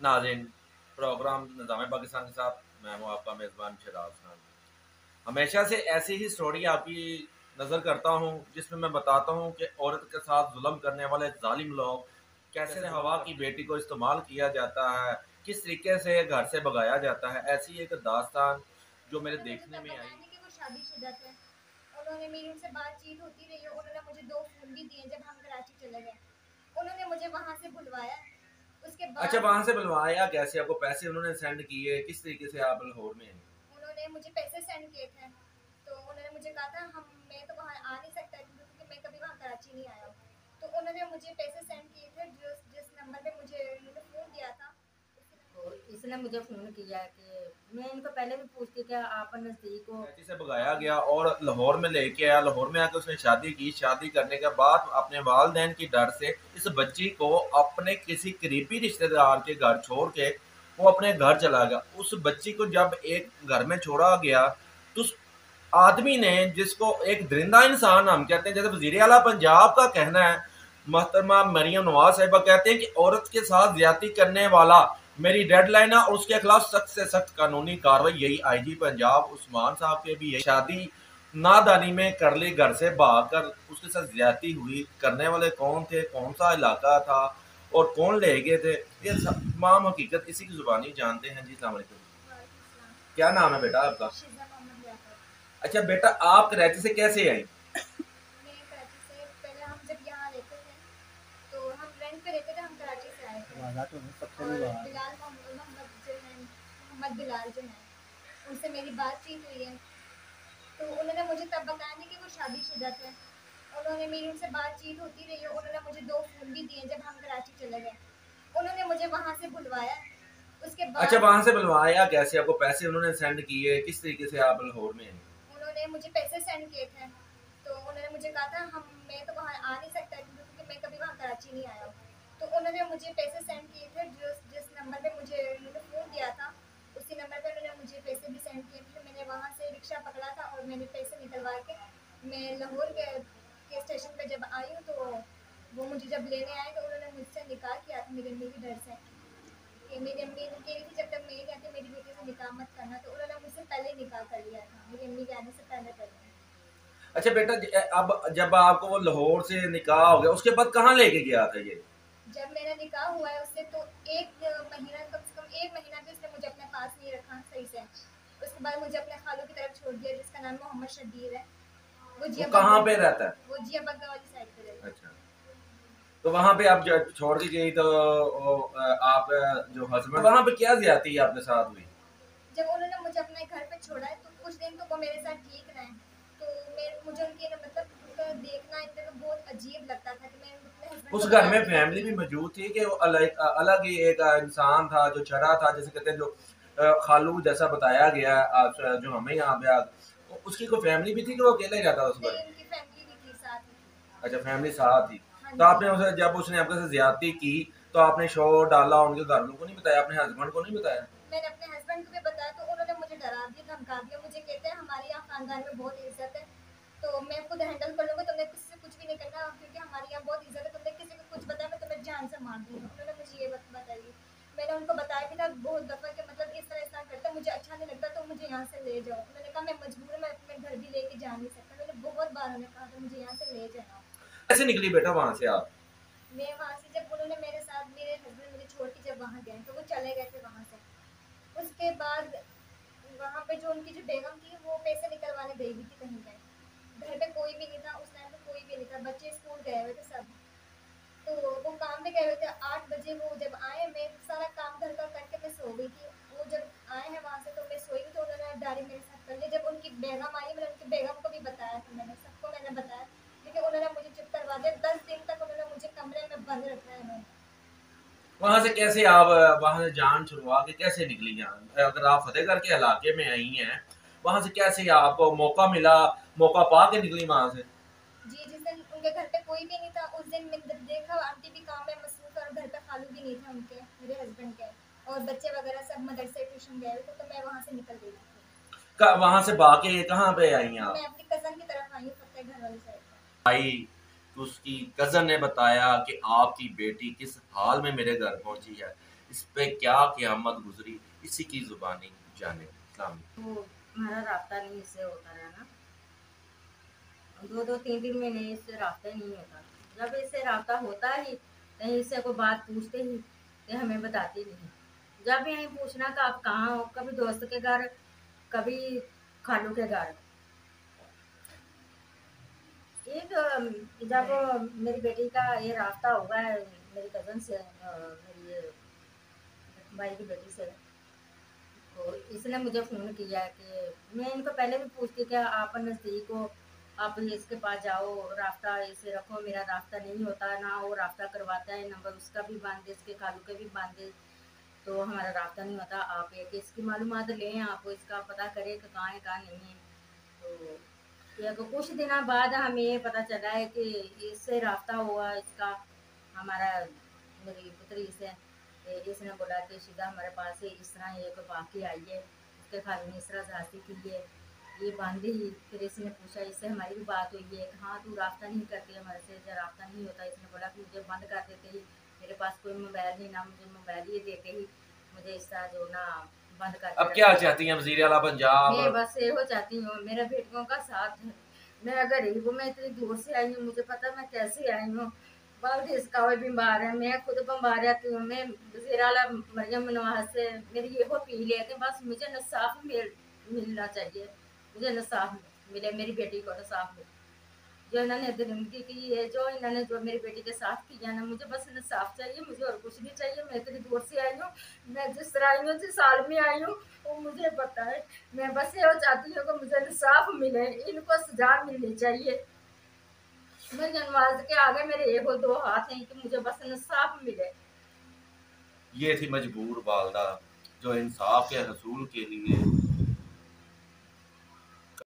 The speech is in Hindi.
नाज़रीन, प्रोग्राम निज़ाम पाकिस्तान के साथ मैं हूँ आपका मेज़बान शराब खान। हमेशा से ऐसी ही स्टोरी आपकी नज़र करता हूँ जिसमें मैं बताता हूँ कि औरत के साथ जुल्म करने वाले जालिम लोग कैसे हवा की बेटी को इस्तेमाल किया जाता है, किस तरीके से घर से भगाया जाता है। ऐसी एक दास्तान जो मेरे उन्होंने मुझे देखने तब में बताया आई। नहीं कि वो शादीशुदा थे। उन्होंने मेरी उनसे बातचीत होती रही है, उन्होंने मुझे 2 फ़ोन भी दिए जब हम कराची चले गए। उन्होंने मुझे वहाँ से बुलवाया, उसके अच्छा, बाद वहाँ से बुलवाया कैसे? आपको पैसे उन्होंने सेंड किए? किस तरीके से आप लाहौर में आई? उन्होंने मुझे पैसे सेंड किए थे। तो उन्होंने मुझे कहा था हम मैं तो वहाँ आ नहीं सकता क्योंकि मैं कभी वहाँ कराची नहीं आया हूँ। तो उन्होंने मुझे पैसे सेंड किए थे जिस जिस नंबर पे मुझे उन्होंने फ़ोन दिया था। तो इसने मुझे फ़ोन किया कि मैं इनको पहले भी पूछती कि आप नज़दीक हो। कराची से भगाया गया और लाहौर में लेके आया। लाहौर में आकर उसने शादी की। शादी करने के बाद अपने वालिदैन की डर से इस बच्ची को अपने किसी करीबी रिश्तेदार के घर छोड़ के वो अपने घर चला गया। उस बच्ची को जब एक घर में छोड़ा गया तो उस आदमी ने, जिसको एक दरिंदा इंसान हम कहते हैं, जैसे वज़ीर आला पंजाब का कहना है, मोहतरमा मरियम नवाज साहिबा कहते हैं कि औरत के साथ ज्यादती करने वाला मेरी डेडलाइन है और उसके खिलाफ सख्त से सख्त कानूनी कार्रवाई। यही आईजी पंजाब उस्मान साहब के भी यही शादी नादानी में कर ली, घर से भाग कर उसके साथ ज्यादती हुई। करने वाले कौन थे, कौन सा इलाका था और कौन ले गए थे, ये तमाम हकीकत इसी की जुबानी जानते हैं जी। सलाम अलैकुम। क्या नाम है बेटा आपका? शिजा मोहम्मद याकूब। अच्छा बेटा, आप कराची से कैसे आई? मैं कराची से पहले हम जब यहाँ रहते थे तो हम रेंट पे रहते थे, हम कराची से आए थे। और बिलाल मोहम्मद जो है, मोहम्मद बिलाल जो है, उनसे मेरी बातचीत हुई है। तो उन्होंने मुझे तब बताया नहीं कि वो शादीशुदा थे। उन्होंने मेरी उनसे बातचीत होती रही है, उन्होंने मुझे 2 फ़ोन भी दिए जब हम कराची चले गए। उन्होंने मुझे वहाँ से बुलवाया, उसके अच्छा, बाद वहां से बुलवाया कैसे? आपको पैसे उन्होंने सेंड किए? किस तरीके से आप लाहौर में आई? उन्होंने मुझे पैसे सेंड किए थे। तो उन्होंने मुझे कहा था हम मैं तो वहाँ आ नहीं सकता क्योंकि मैं कभी वहाँ कराची नहीं आया हूँ। तो उन्होंने मुझे पैसे सेंड किए थे जिस जिस नंबर पे मुझे उन्होंने फ़ोन दिया था, उसी नंबर पे उन्होंने मुझे पैसे भी सेंड किए थे। मैंने वहाँ से रिक्शा पकड़ा था और मैंने पैसे निकलवा के मैं लाहौर के स्टेशन पे जब आई हूँ तो वो मुझे जब लेने आए तो उन्होंने मुझसे निकाह किया था मेरी अम्मी की डर से कि मेरी अम्मी ने कह रही थी जब तक मैं नहीं आती मेरी बेटी से निकाह मत करना। तो उन्होंने मुझसे पहले निकाह कर लिया था, मेरी अम्मी के आने से पहले कर लिया। अच्छा बेटा, अब जब आपको वो लाहौर से निकाह हो गया उसके बाद कहाँ लेके गया था ये? जब मेरा निकाह हुआ है उससे तो 1 महीना, कम से कम 1 महीना भी उसने मुझे अपने पास नहीं रखा सही से। उसके बाद मुझे अपने खालू की तरफ छोड़ दिया जिसका नाम मोहम्मद शब्बीर है। वो वो जिया कहाँ बग्गा पे रहता है? वो जिया बग्गा वाली साइड पे रहता है। अच्छा, तो वहां पे आप जब छोड़ के गई तो आप जो हस्बैंड, वहां पे क्या ज्यादती आपके साथ हुई? जब उन्होंने मुझे अपने घर पे छोड़ा है तो कुछ दिन तो वो मेरे साथ ठीक रहे। तो मुझे उनकी ना मतलब उनका देखना इनका तो बहुत अजीब लगता था कि मैं अपने हस्बैंड उस को घर बाहर में नहीं फैमिली देखती भी थी। मौजूद थी कि वो अलग अलग ही एक इंसान था जो चरा था, जैसे कहते हैं जो खालू जैसा बताया गया है, जो हमें यहाँ पे उसकी कोई फैमिली भी थी कि वो अकेला ही रहता था उस घर नहीं, में? उनकी फैमिली भी थी, साथ ही थी। अच्छा, फैमिली साथ थी। हाँ तो जी। आपने उसे, जब उसने आपके साथ ज्यादती की तो आपने शोर डाला, उनके घर वालों को नहीं बताया, अपने हस्बैंड को नहीं बताया? मैंने अपने हस्बैंड को भी बताया तो उन्होंने मुझे डरा दिया, धमका दिया। मुझे कहते हैं हमारे यहाँ खानदान में बहुत इज्जत है, तो मैं खुद हैंडल कर लूँगा, तुमने किसी से कुछ भी नहीं करना क्योंकि हमारे यहाँ बहुत इज्जत है। तुमने किसी को कुछ बताया मैं तुम्हें जान से मार दूँगा। उन्होंने मुझे ये बात बताई। मैंने उनको बताया भी था बहुत दफ़ा कि मतलब इस तरह करता मुझे अच्छा नहीं लगता तो मुझे यहाँ से ले जाओ। उन्होंने कहा मैं मजबूर हूँ, मैं अपने घर भी लेके जा नहीं सकता। मैंने बहुत बार उन्हें कहा था मुझे यहाँ से ले जाओ। कैसे निकली बेटा वहां से आप? मैं वहाँ से जब उन्होंने मेरे साथ मेरे हस्बैंड मुझे छोड़ के जब वहाँ गए तो वो चले गए थे वहाँ से। उसके बाद वहाँ पे जो उनकी जो बेगम थी वो पैसे निकलवाने गई हुई थी कहीं पे। घर पे कोई भी नहीं था उस टाइम पे, कोई भी नहीं था, बच्चे स्कूल गए हुए थे सब। तो वो काम पे गए हुए थे। 8 बजे वो जब आए, मैं सारा काम घर का करके मैं सो गई थी। वो जब आए हैं वहाँ से तो मैं सोई हुई तो उन्होंने डायरी मेरे साथ कर ली। जब उनकी बेगम आई मैंने उनकी बेगम को भी बताया था, मैंने सबको मैंने बताया लेकिन उन्होंने मुझे चुप करवा दिया। 10 दिन तक उन्होंने मुझे कमरे में बंद रखा है उन्होंने। वहां से कैसे आप वहां से जान छुड़वा के कैसे निकली जान? अगर आप फतेहगढ़ के इलाके में आई हैं, वहां से कैसे आपको मौका मिला, मौका पा के निकली वहां से? जी, जिस दिन उनके घर पे कोई भी नहीं था उस दिन मैंने देखा आंटी भी काम में मसरूफ है और घर पे खालू भी नहीं थे उनके, मेरे हस्बैंड के, और बच्चे वगैरह सब मदरसे ट्यूशन गए हुए थे। तो मैं वहाँ से निकल गई थी। वहां से भागे कहाँ पे आई आप? मैं अपनी कज़न की तरफ आई हूँ फतेहगढ़ वाली साइड पे। आई तो उसकी कजन ने बताया कि आपकी बेटी किस हाल में मेरे घर पहुंची है। इस पे क्या क़यामत गुजरी, इसी की ज़ुबानी जाने। अस्सलाम वालेकुम। तो हमारा रास्ता नहीं इससे होता रहा ना, 2-2 3-3 महीने इससे रास्ता ही नहीं होता। जब इससे रास्ता होता ही कहीं इससे कोई बात पूछते ही तो हमें बताती नहीं। जब भी यहीं पूछना कि आप कहाँ हो, कभी दोस्त के घर, कभी खालू के घर। एक जब मेरी बेटी का ये रास्ता हुआ है मेरी कज़न से, मेरी ये भाई की बेटी से, तो इसने मुझे फ़ोन किया कि मैं इनको पहले भी पूछती कि आप नज़दीक हो, आप ये इसके पास जाओ, रास्ता ऐसे रखो, मेरा रास्ता नहीं होता ना, वो रास्ता करवाता है, नंबर उसका भी बांध दे, इसके खालू के भी बांध दे, तो हमारा रास्ता नहीं होता। आप एक इसकी मालूमात लें, आप इसका पता करें कि कहाँ है कहाँ नहीं है। तो ये कुछ दिनों बाद हमें ये पता चला है कि इससे रास्ता हुआ इसका, हमारा मेरी पुत्री से, इसने बोला कि सीधा हमारे पास से इस तरह एक वाक़ई आई है, उसके खालू ने इस तरह ज़्यादती की है, ये बांधी। फिर इसने पूछा, इससे हमारी भी बात हुई है कि हाँ तू रास्ता नहीं करती हमारे से, जब रास्ता नहीं होता। इसने बोला कि मुझे बंद कर देते ही, मेरे पास कोई मोबाइल नहीं, ना मुझे मोबाइल ये देते ही मुझे इस तरह जो ना बंद करके अब क्या रखते। चाहती हैं वज़ीर आला पंजाब? मैं बस ये चाहती हूँ मेरे बेटियों का साथ है। मैं गरीब हूँ, मैं इतनी दूर से आई हूँ, मुझे पता मैं कैसे आई हूँ। बल्कि इसका भी बीमार है, मैं खुद बीमार रहती हूँ। मैं वज़ीर आला मरियम नवाज से मेरी ये अपील है कि बस मुझे इंसाफ मिलना चाहिए, मुझे इंसाफ मिले, मेरी बेटी को इंसाफ मिले। जो इन्होंने दरिंदगी की है, जो इन्होंने जो मेरी बेटी के साथ किया ना, मुझे बस इंसाफ चाहिए, मुझे और कुछ नहीं चाहिए। मैं इतनी दूर से आई हूँ, मैं जिस तरह आई हूँ, जिस साल में आई हूँ वो मुझे पता है। मैं बस ये चाहती हूँ कि मुझे इंसाफ मिले, इनको सजा मिलनी चाहिए। मेरी नमाज के आगे मेरे एक और दो हाथ हैं कि मुझे बस इंसाफ मिले। ये थी मजबूर वालदा जो इंसाफ के हसूल के लिए